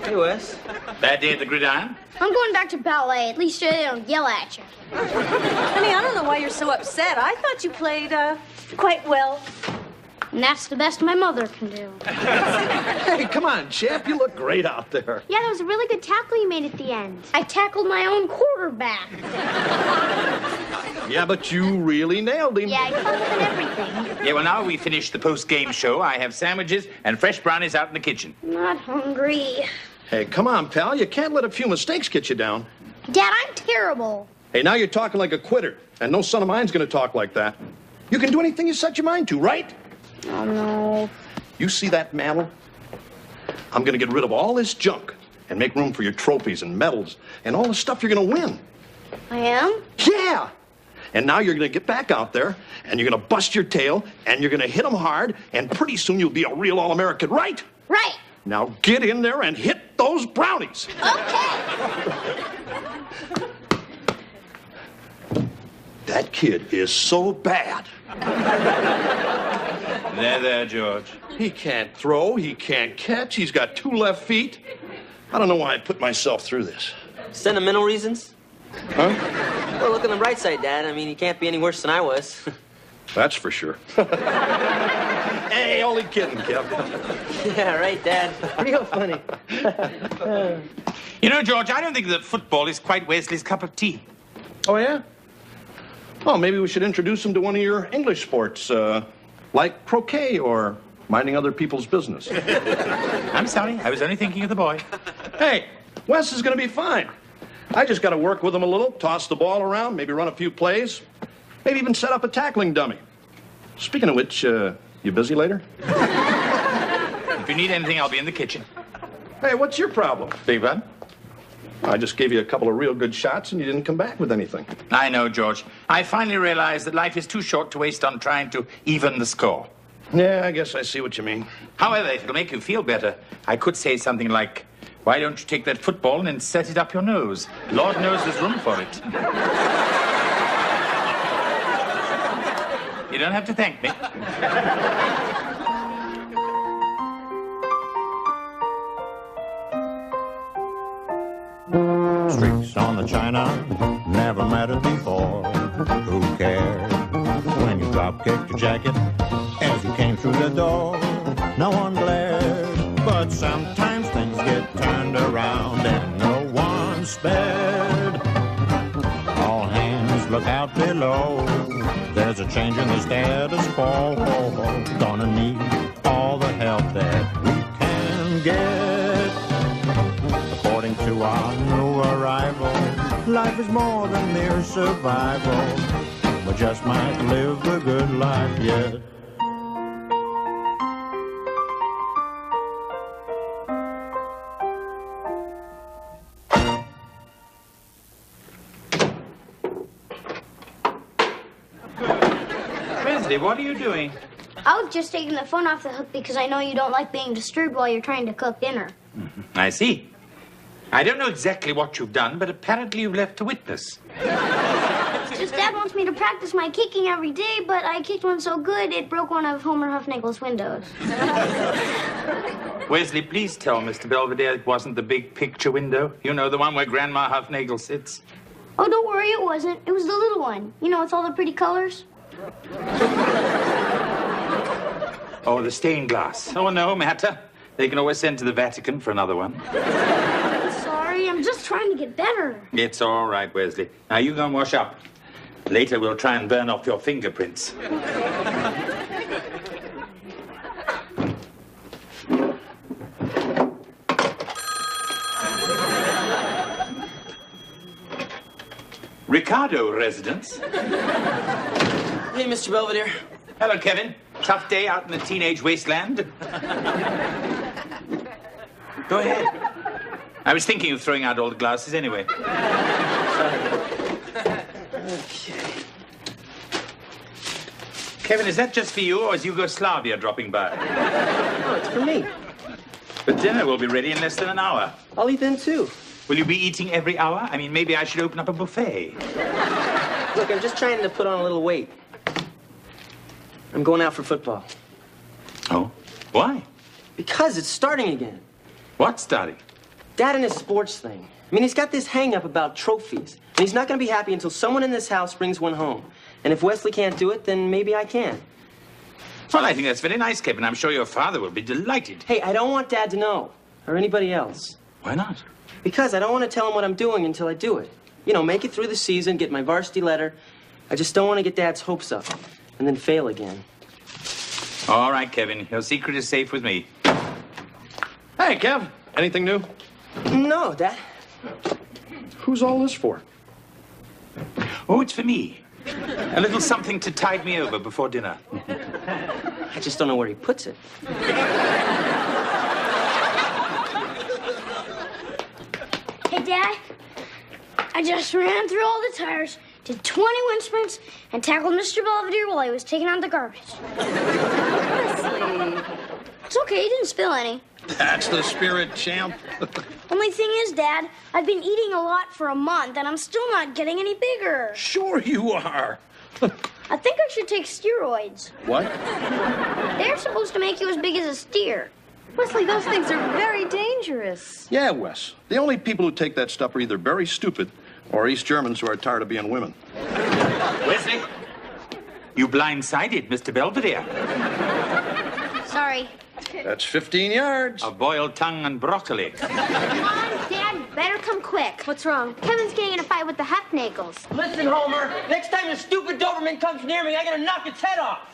Hey, Wes. Bad day at the gridiron? I'm going back to ballet. At least they don't yell at you. Honey, I don't know why you're so upset. I thought you played, quite well. And that's the best my mother can do. Hey, come on, champ. You look great out there. Yeah, that was a really good tackle you made at the end. I tackled my own quarterback. Yeah, but you really nailed him. Yeah, I caught him and everything. Yeah, well, now we finished the post-game show. I have sandwiches and fresh brownies out in the kitchen. I'm not hungry. Hey, come on, pal. You can't let a few mistakes get you down. Dad, I'm terrible. Hey, now you're talking like a quitter, and no son of mine's going to talk like that. You can do anything you set your mind to, right? Oh, no. You see that mantle? I'm going to get rid of all this junk and make room for your trophies and medals and all the stuff you're going to win. I am? Yeah! And now you're going to get back out there, and you're going to bust your tail, and you're going to hit them hard, and pretty soon you'll be a real All-American, right? Right. Now get in there and hit those brownies. Okay. That kid is so bad. There, George. He can't throw, he can't catch, he's got 2 left feet. I don't know why I put myself through this. Sentimental reasons? Huh? Well, look on the bright side, Dad. I mean, he can't be any worse than I was. That's for sure. Hey, only kidding, Kev. Yeah, right, Dad. Real funny. You know, George, I don't think that football is quite Wesley's cup of tea. Oh, yeah? Oh, maybe we should introduce him to one of your English sports, like croquet or minding other people's business. I'm sorry, I was only thinking of the boy. Hey, Wes is going to be fine. I just got to work with him a little, toss the ball around, maybe run a few plays, maybe even set up a tackling dummy. Speaking of which, you busy later? If you need anything, I'll be in the kitchen. Hey, what's your problem? Big bud? I just gave you a couple of real good shots and you didn't come back with anything. I know, George. I finally realized that life is too short to waste on trying to even the score. Yeah, I guess I see what you mean. However, if it'll make you feel better, I could say something like, why don't you take that football and set it up your nose? Lord knows there's room for it. You don't have to thank me. Streaks on the china, never mattered before. Who cared when you drop-kicked your jacket as you came through the door? No one glared, but sometimes things get turned around and no one spared. All hands look out below. There's a change in the status quo. Gonna need all the help that we can get. According to our new arrival, life is more than mere survival. We just might live the good life yet. Wesley, what are you doing? I was just taking the phone off the hook because I know you don't like being disturbed while you're trying to cook dinner. I see. I don't know exactly what you've done, but apparently you've left a witness. It's just Dad wants me to practice my kicking every day, but I kicked one so good it broke one of Homer Huffnagel's windows. Wesley, please tell Mr. Belvedere it wasn't the big picture window. You know, the one where Grandma Huffnagel sits. Oh, don't worry, it wasn't. It was the little one. You know, with all the pretty colors. Oh, the stained glass. Oh, no matter. They can always send to the Vatican for another one. I'm sorry, I'm just trying to get better. It's all right, Wesley. Now, you go and wash up. Later, we'll try and burn off your fingerprints. Ricardo residence. Hey, Mr. Belvedere. Hello, Kevin. Tough day out in the teenage wasteland. Go ahead. I was thinking of throwing out all the glasses anyway. Okay. Kevin, is that just for you, or is Yugoslavia dropping by? Oh, it's for me. But dinner will be ready in less than an hour. I'll eat then, too. Will you be eating every hour? I mean, maybe I should open up a buffet. Look, I'm just trying to put on a little weight. I'm going out for football. Oh? Why? Because it's starting again. What's starting? Dad and his sports thing. I mean, he's got this hang-up about trophies. And he's not going to be happy until someone in this house brings one home. And if Wesley can't do it, then maybe I can. Well, I think that's very nice, Kevin. I'm sure your father will be delighted. Hey, I don't want Dad to know. Or anybody else. Why not? Because I don't want to tell him what I'm doing until I do it. You know, make it through the season, get my varsity letter. I just don't want to get Dad's hopes up. And then fail again. All right, Kevin. Your secret is safe with me. Hey, Kev. Anything new? No, Dad. Who's all this for? Oh, it's for me. A little something to tide me over before dinner. I just don't know where he puts it. Hey, Dad. I just ran through all the tires, did 20 wind sprints, and tackled Mr. Belvedere while he was taking out the garbage. Wesley. It's okay, he didn't spill any. That's the spirit, champ. Only thing is, Dad, I've been eating a lot for a month, and I'm still not getting any bigger. Sure you are. I think I should take steroids. What? They're supposed to make you as big as a steer. Wesley, those things are very dangerous. Yeah, Wes. The only people who take that stuff are either very stupid or East Germans who are tired of being women. Wesley, you blindsided Mr. Belvedere. Sorry. That's 15 yards. Of boiled tongue and broccoli. Come on, Dad, better come quick. What's wrong? Kevin's getting in a fight with the Hefnagels. Listen, Homer. Next time the stupid Doberman comes near me, I'm going to knock its head off.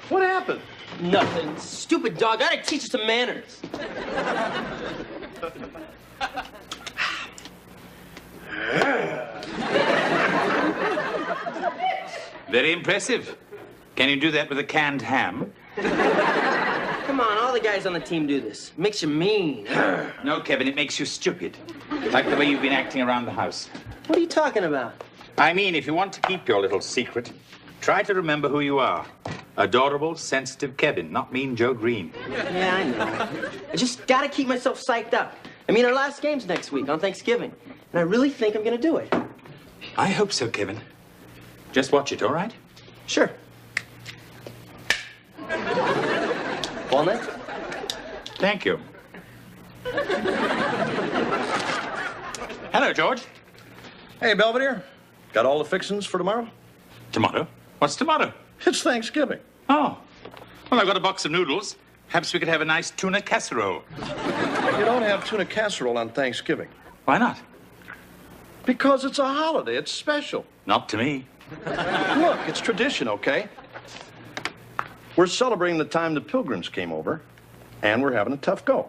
What happened? Nothing. Stupid dog. I gotta teach it some manners. Very impressive. Can you do that with a canned ham? Come on, all the guys on the team do this. Makes you mean. No, Kevin, it makes you stupid. Like the way you've been acting around the house. What are you talking about? I mean, if you want to keep your little secret, try to remember who you are. Adorable, sensitive Kevin, not mean Joe Green. Yeah, I know. I just gotta keep myself psyched up. I mean, our last game's next week on Thanksgiving. And I really think I'm gonna do it. I hope so, Kevin. Just watch it, all right? Sure. Walnut? Thank you. Hello, George. Hey, Belvedere. Got all the fixings for tomorrow? Tomorrow? What's tomorrow? It's Thanksgiving. Oh. Well, I've got a box of noodles. Perhaps we could have a nice tuna casserole. You don't have tuna casserole on Thanksgiving. Why not? Because it's a holiday. It's special. Not to me. Look, it's tradition, okay? We're celebrating the time the Pilgrims came over, and we're having a tough go.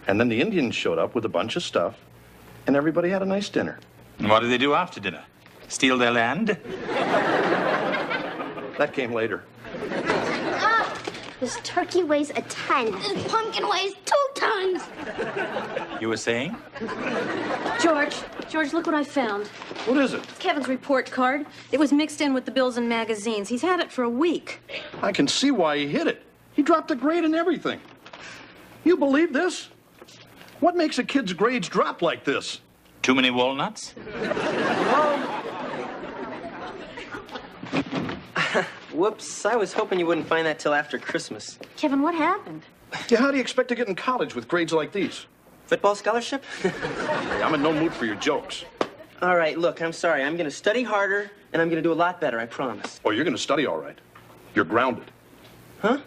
And then the Indians showed up with a bunch of stuff, and everybody had a nice dinner. And what did they do after dinner? Steal their land? That came later. This turkey weighs a ton. This pumpkin weighs 2 tons. You were saying? George, look what I found. What is it? Kevin's report card. It was mixed in with the bills and magazines. He's had it for a week. I can see why he hid it. He dropped a grade and everything. You believe this? What makes a kid's grades drop like this? Too many walnuts? Whoops, I was hoping you wouldn't find that till after Christmas. Kevin, what happened? Yeah, how do you expect to get in college with grades like these? Football scholarship? Hey, I'm in no mood for your jokes. All right, look, I'm sorry. I'm gonna study harder, and I'm gonna do a lot better, I promise. Oh, you're going to study all right. You're grounded. Huh?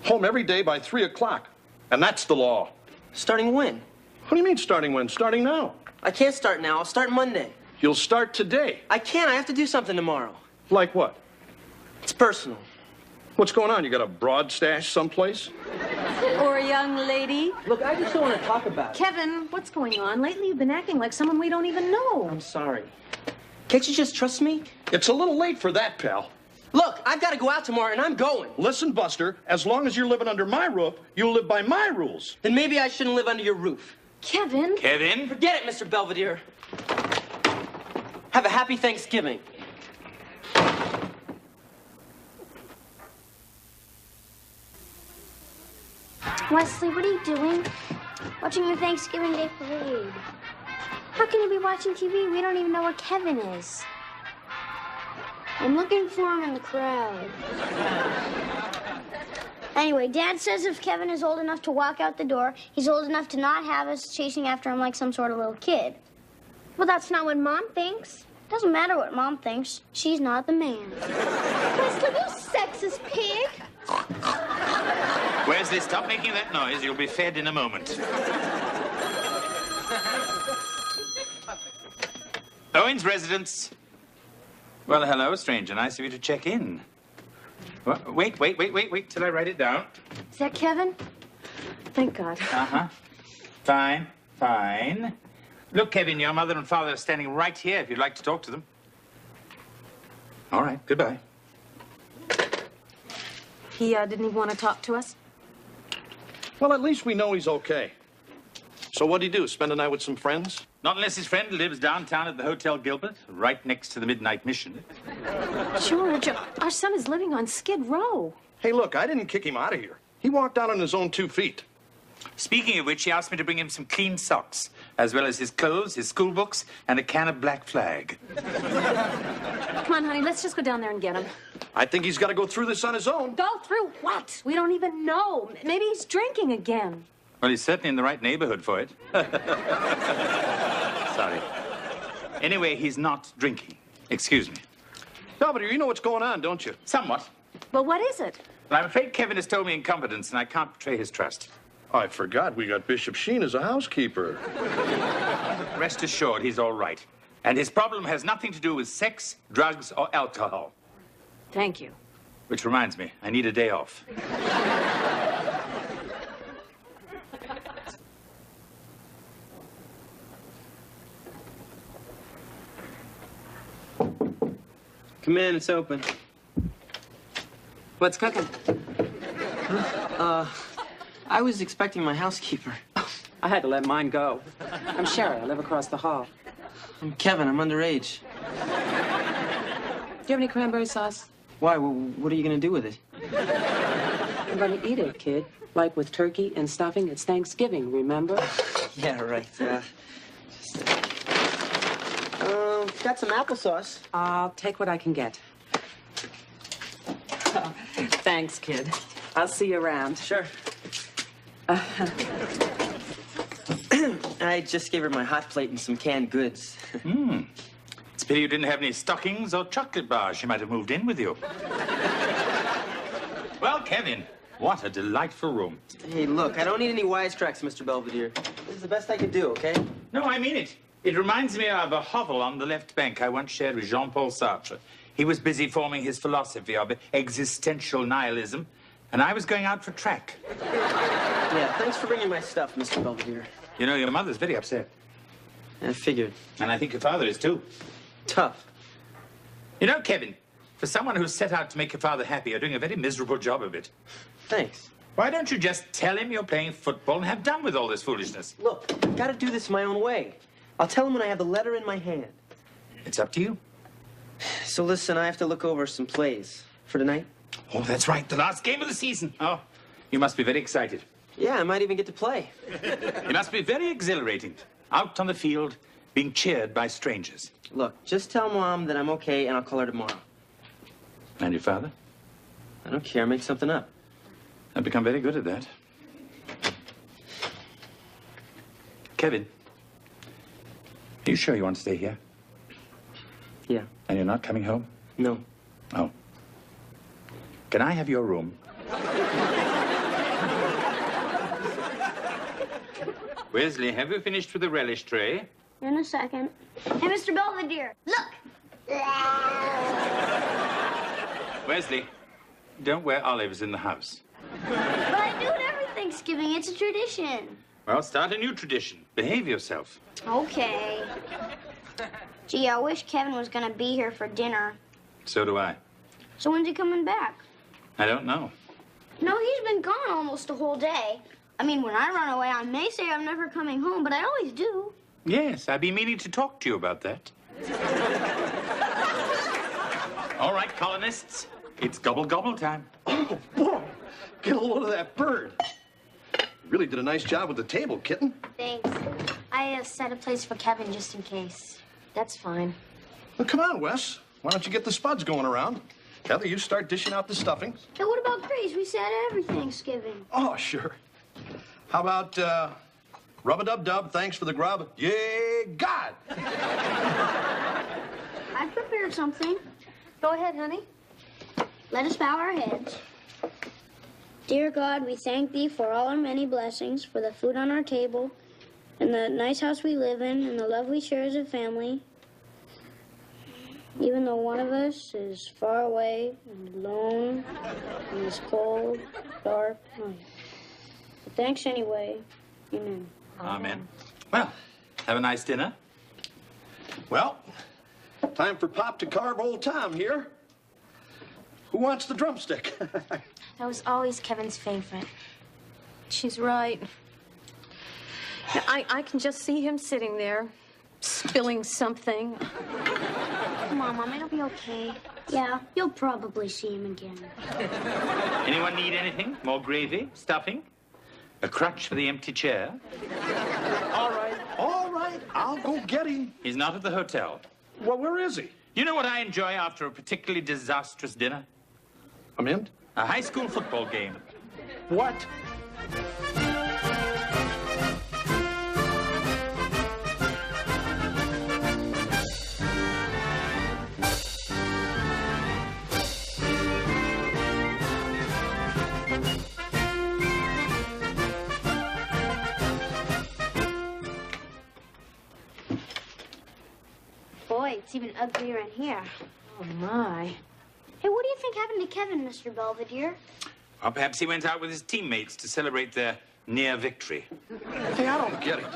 Home every day by 3 o'clock. And that's the law. Starting when? What do you mean starting when? Starting now. I can't start now. I'll start Monday. You'll start today. I can't. I have to do something tomorrow. Like what? It's personal. What's going on? You got a broad stash someplace? Or a young lady? Look, I just don't want to talk about it. Kevin, what's going on? Lately you've been acting like someone we don't even know. I'm sorry. Can't you just trust me? It's a little late for that, pal. Look, I've got to go out tomorrow, and I'm going. Listen, Buster, as long as you're living under my roof, you'll live by my rules. Then maybe I shouldn't live under your roof. Kevin? Kevin? Forget it, Mr. Belvedere. Have a happy Thanksgiving. Wesley, what are you doing? Watching the Thanksgiving Day parade. How can you be watching TV? We don't even know where Kevin is. I'm looking for him in the crowd. Anyway, Dad says if Kevin is old enough to walk out the door, he's old enough to not have us chasing after him like some sort of little kid. Well, that's not what Mom thinks. Doesn't matter what Mom thinks. She's not the man. Wesley, you sexist pig. Wesley, stop making that noise. You'll be fed in a moment. Owen's residence. Well, hello, stranger. Nice of you to check in. Wait till I write it down. Is that Kevin? Thank God. Uh-huh. Fine. Look, Kevin, your mother and father are standing right here if you'd like to talk to them. All right, goodbye. He didn't even want to talk to us? Well, at least we know he's okay. So what'd he do, spend a night with some friends? Not unless his friend lives downtown at the Hotel Gilbert, right next to the Midnight Mission. George, our son is living on Skid Row. Hey, look, I didn't kick him out of here. He walked out on his own 2 feet. Speaking of which, he asked me to bring him some clean socks, as well as his clothes, his school books, and a can of Black Flag. Come on, honey, let's just go down there and get him. I think he's got to go through this on his own. Go through what? We don't even know. Maybe he's drinking again. Well, he's certainly in the right neighborhood for it. Sorry. Anyway, he's not drinking. Excuse me. Belvedere, you know what's going on, don't you? Somewhat. Well, what is it? But I'm afraid Kevin has told me incompetence, and I can't betray his trust. I forgot we got Bishop Sheen as a housekeeper. Rest assured, he's all right. And his problem has nothing to do with sex, drugs, or alcohol. Thank you. Which reminds me, I need a day off. Come in, it's open. What's cooking? I was expecting my housekeeper. I had to let mine go. I'm Sherry. I live across the hall. I'm Kevin. I'm underage. Do you have any cranberry sauce? Why? What are you going to do with it? I'm going to eat it, kid. Like with turkey and stuffing. It's Thanksgiving, remember? Yeah, right. Got some applesauce. I'll take what I can get. Thanks, kid. I'll see you around. Sure. I just gave her my hot plate and some canned goods. It's a pity you didn't have any stockings or chocolate bars. She might have moved in with you. Well, Kevin, what a delightful room. Hey, look, I don't need any wisecracks, Mr. Belvedere. This is the best I can do, okay? No, I mean it. It reminds me of a hovel on the left bank I once shared with Jean-Paul Sartre. He was busy forming his philosophy of existential nihilism, and I was going out for track. Yeah, thanks for bringing my stuff, Mr. Belvedere. You know, your mother's very upset. I figured. And I think your father is, too. Tough. You know, Kevin, for someone who's set out to make your father happy, you're doing a very miserable job of it. Thanks. Why don't you just tell him you're playing football and have done with all this foolishness? Look, I've got to do this my own way. I'll tell him when I have the letter in my hand. It's up to you. So listen, I have to look over some plays for tonight. Oh, that's right. The last game of the season. Oh, you must be very excited. Yeah, I might even get to play. It must be very exhilarating. Out on the field, being cheered by strangers. Look, just tell Mom that I'm okay and I'll call her tomorrow. And your father? I don't care. Make something up. I've become very good at that. Kevin, are you sure you want to stay here? Yeah. And you're not coming home? No. Oh. Can I have your room? Wesley, have you finished with the relish tray? In a second. Hey, Mr. Belvedere, look! Wesley, don't wear olives in the house. But I do it every Thanksgiving. It's a tradition. Well, start a new tradition. Behave yourself. Okay. Gee, I wish Kevin was gonna be here for dinner. So do I. So when's he coming back? I don't know. No, he's been gone almost the whole day. I mean, when I run away, I may say I'm never coming home, but I always do. Yes, I've been meaning to talk to you about that. All right, colonists. It's gobble-gobble time. Oh, boy. Get a load of that bird. You really did a nice job with the table, kitten. Thanks. I set a place for Kevin just in case. That's fine. Well, come on, Wes. Why don't you get the spuds going around? Heather, you start dishing out the stuffings. Hey, what about Grace? We said every Thanksgiving. Oh, sure. How about, rub-a-dub-dub, thanks for the grub. Yay, God! I prepared something. Go ahead, honey. Let us bow our heads. Dear God, we thank thee for all our many blessings, for the food on our table, and the nice house we live in, and the love we share as a family. Even though one of us is far away and alone in this cold, dark night. But thanks anyway. Amen. Amen. Well, have a nice dinner. Well, time for Pop to carve old Tom here. Who wants the drumstick? That was always Kevin's favorite. She's right. I can just see him sitting there, spilling something. Come on, Mom, it'll be okay. Yeah, you'll probably see him again. Anyone need anything? More gravy? Stuffing? A crutch for the empty chair? All right, I'll go get him. He's not at the hotel. Well, where is he? You know what I enjoy after a particularly disastrous dinner? I'm in. A high school football game. What? Boy, it's even uglier in here. Oh, my. Hey, what do you think happened to Kevin, Mr. Belvedere? Or perhaps he went out with his teammates to celebrate their near victory. Hey, I don't get it.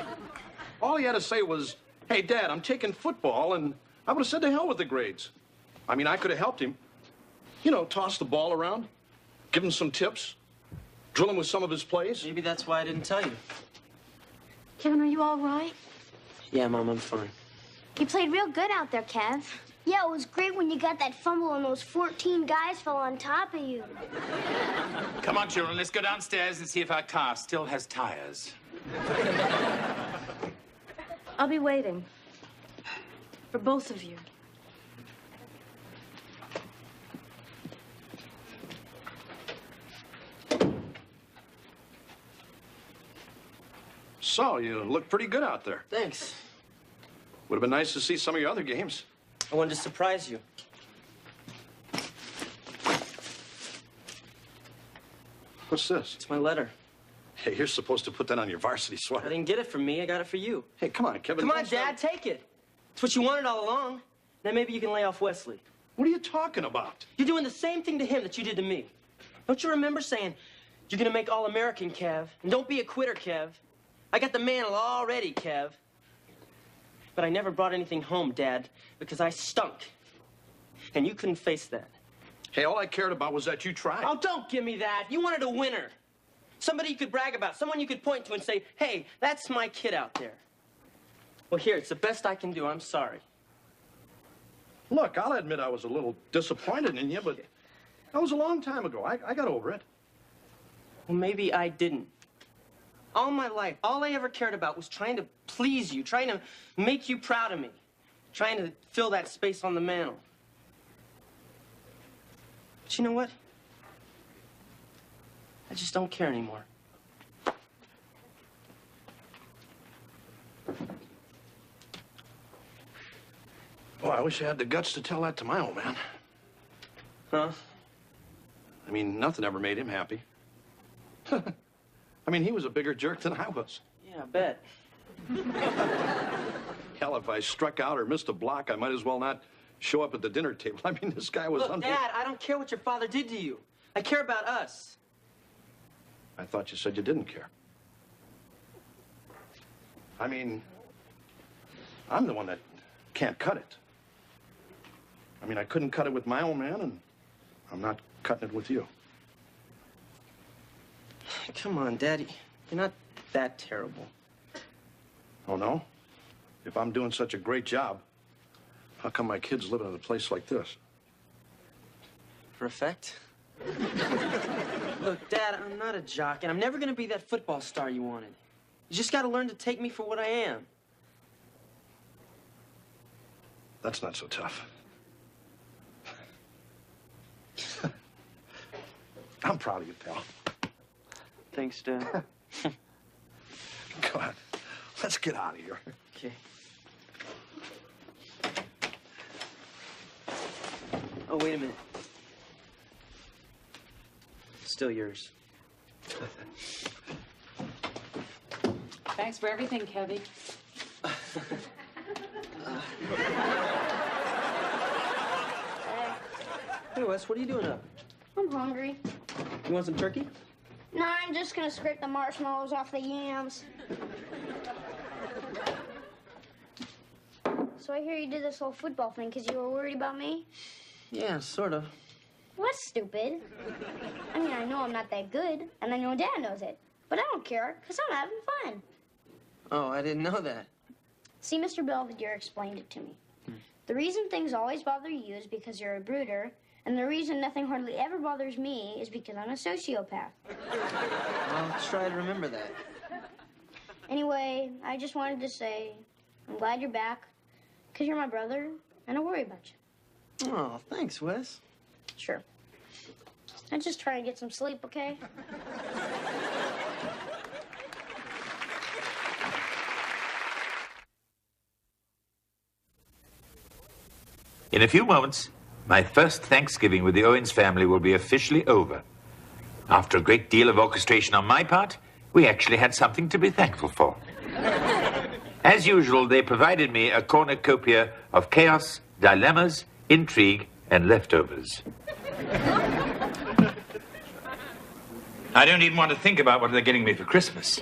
All he had to say was, hey, Dad, I'm taking football, and I would have said to hell with the grades. I mean, I could have helped him. You know, toss the ball around, give him some tips, drill him with some of his plays. Maybe that's why I didn't tell you. Kevin, are you all right? Yeah, Mom, I'm fine. You played real good out there, Kev. Yeah, it was great when you got that fumble and those 14 guys fell on top of you. Come on, children, let's go downstairs and see if our car still has tires. I'll be waiting. For both of you. So, you look pretty good out there. Thanks. Would have been nice to see some of your other games. I wanted to surprise you. What's this? It's my letter. Hey, you're supposed to put that on your varsity I sweater. didn't get it from me. I got it for you. Hey, come on, Kevin. Come on, don't start- Dad, take it. It's what you wanted all along. Then maybe you can lay off Wesley. What are you talking about? You're doing the same thing to him that you did to me. Don't you remember saying, you're gonna make All-American, Kev, and don't be a quitter, Kev. I got the mantle already, Kev. But I never brought anything home, Dad, because I stunk. And you couldn't face that. Hey, all I cared about was that you tried. Oh, don't give me that. You wanted a winner. Somebody you could brag about, someone you could point to and say, hey, that's my kid out there. Well, here, it's the best I can do. I'm sorry. Look, I'll admit I was a little disappointed in you, but that was a long time ago. I got over it. Well, maybe I didn't. All my life, all I ever cared about was trying to please you, trying to make you proud of me, trying to fill that space on the mantle. But you know what? I just don't care anymore. Boy, I wish I had the guts to tell that to my old man. Huh? I mean, nothing ever made him happy. I mean, he was a bigger jerk than I was. Yeah, I bet. Hell, if I struck out or missed a block, I might as well not show up at the dinner table. I mean, this guy was Look, Dad, I don't care what your father did to you. I care about us. I thought you said you didn't care. I mean, I'm the one that can't cut it. I mean, I couldn't cut it with my old man, and I'm not cutting it with you. Come on, Daddy. You're not that terrible. Oh, no? If I'm doing such a great job, how come my kid's living in a place like this? For effect? Look, Dad, I'm not a jock, and I'm never gonna be that football star you wanted. You just gotta learn to take me for what I am. That's not so tough. I'm proud of you, pal. Thanks, Dad. Come on. Let's get out of here. Okay. Oh, wait a minute. Still yours. Thanks for everything, Kevy. Hey, Wes, what are you doing up? I'm hungry. You want some turkey? No, I'm just gonna scrape the marshmallows off the yams. So I hear you did this whole football thing because you were worried about me? Yeah, sort of. Well, that's stupid. I mean, I know I'm not that good, and I know Dad knows it. But I don't care, because I'm having fun. Oh, I didn't know that. See, Mr. Belvedere explained it to me. The reason things always bother you is because you're a brooder, and the reason nothing hardly ever bothers me is because I'm a sociopath. I'll try to remember that. Anyway, I just wanted to say I'm glad you're back, because you're my brother, and I worry about you. Oh, thanks, Wes. Sure. I'm just trying to get some sleep, okay? In a few moments, my first Thanksgiving with the Owens family will be officially over. After a great deal of orchestration on my part, we actually had something to be thankful for. As usual, they provided me a cornucopia of chaos, dilemmas, intrigue, and leftovers. I don't even want to think about what they're getting me for Christmas.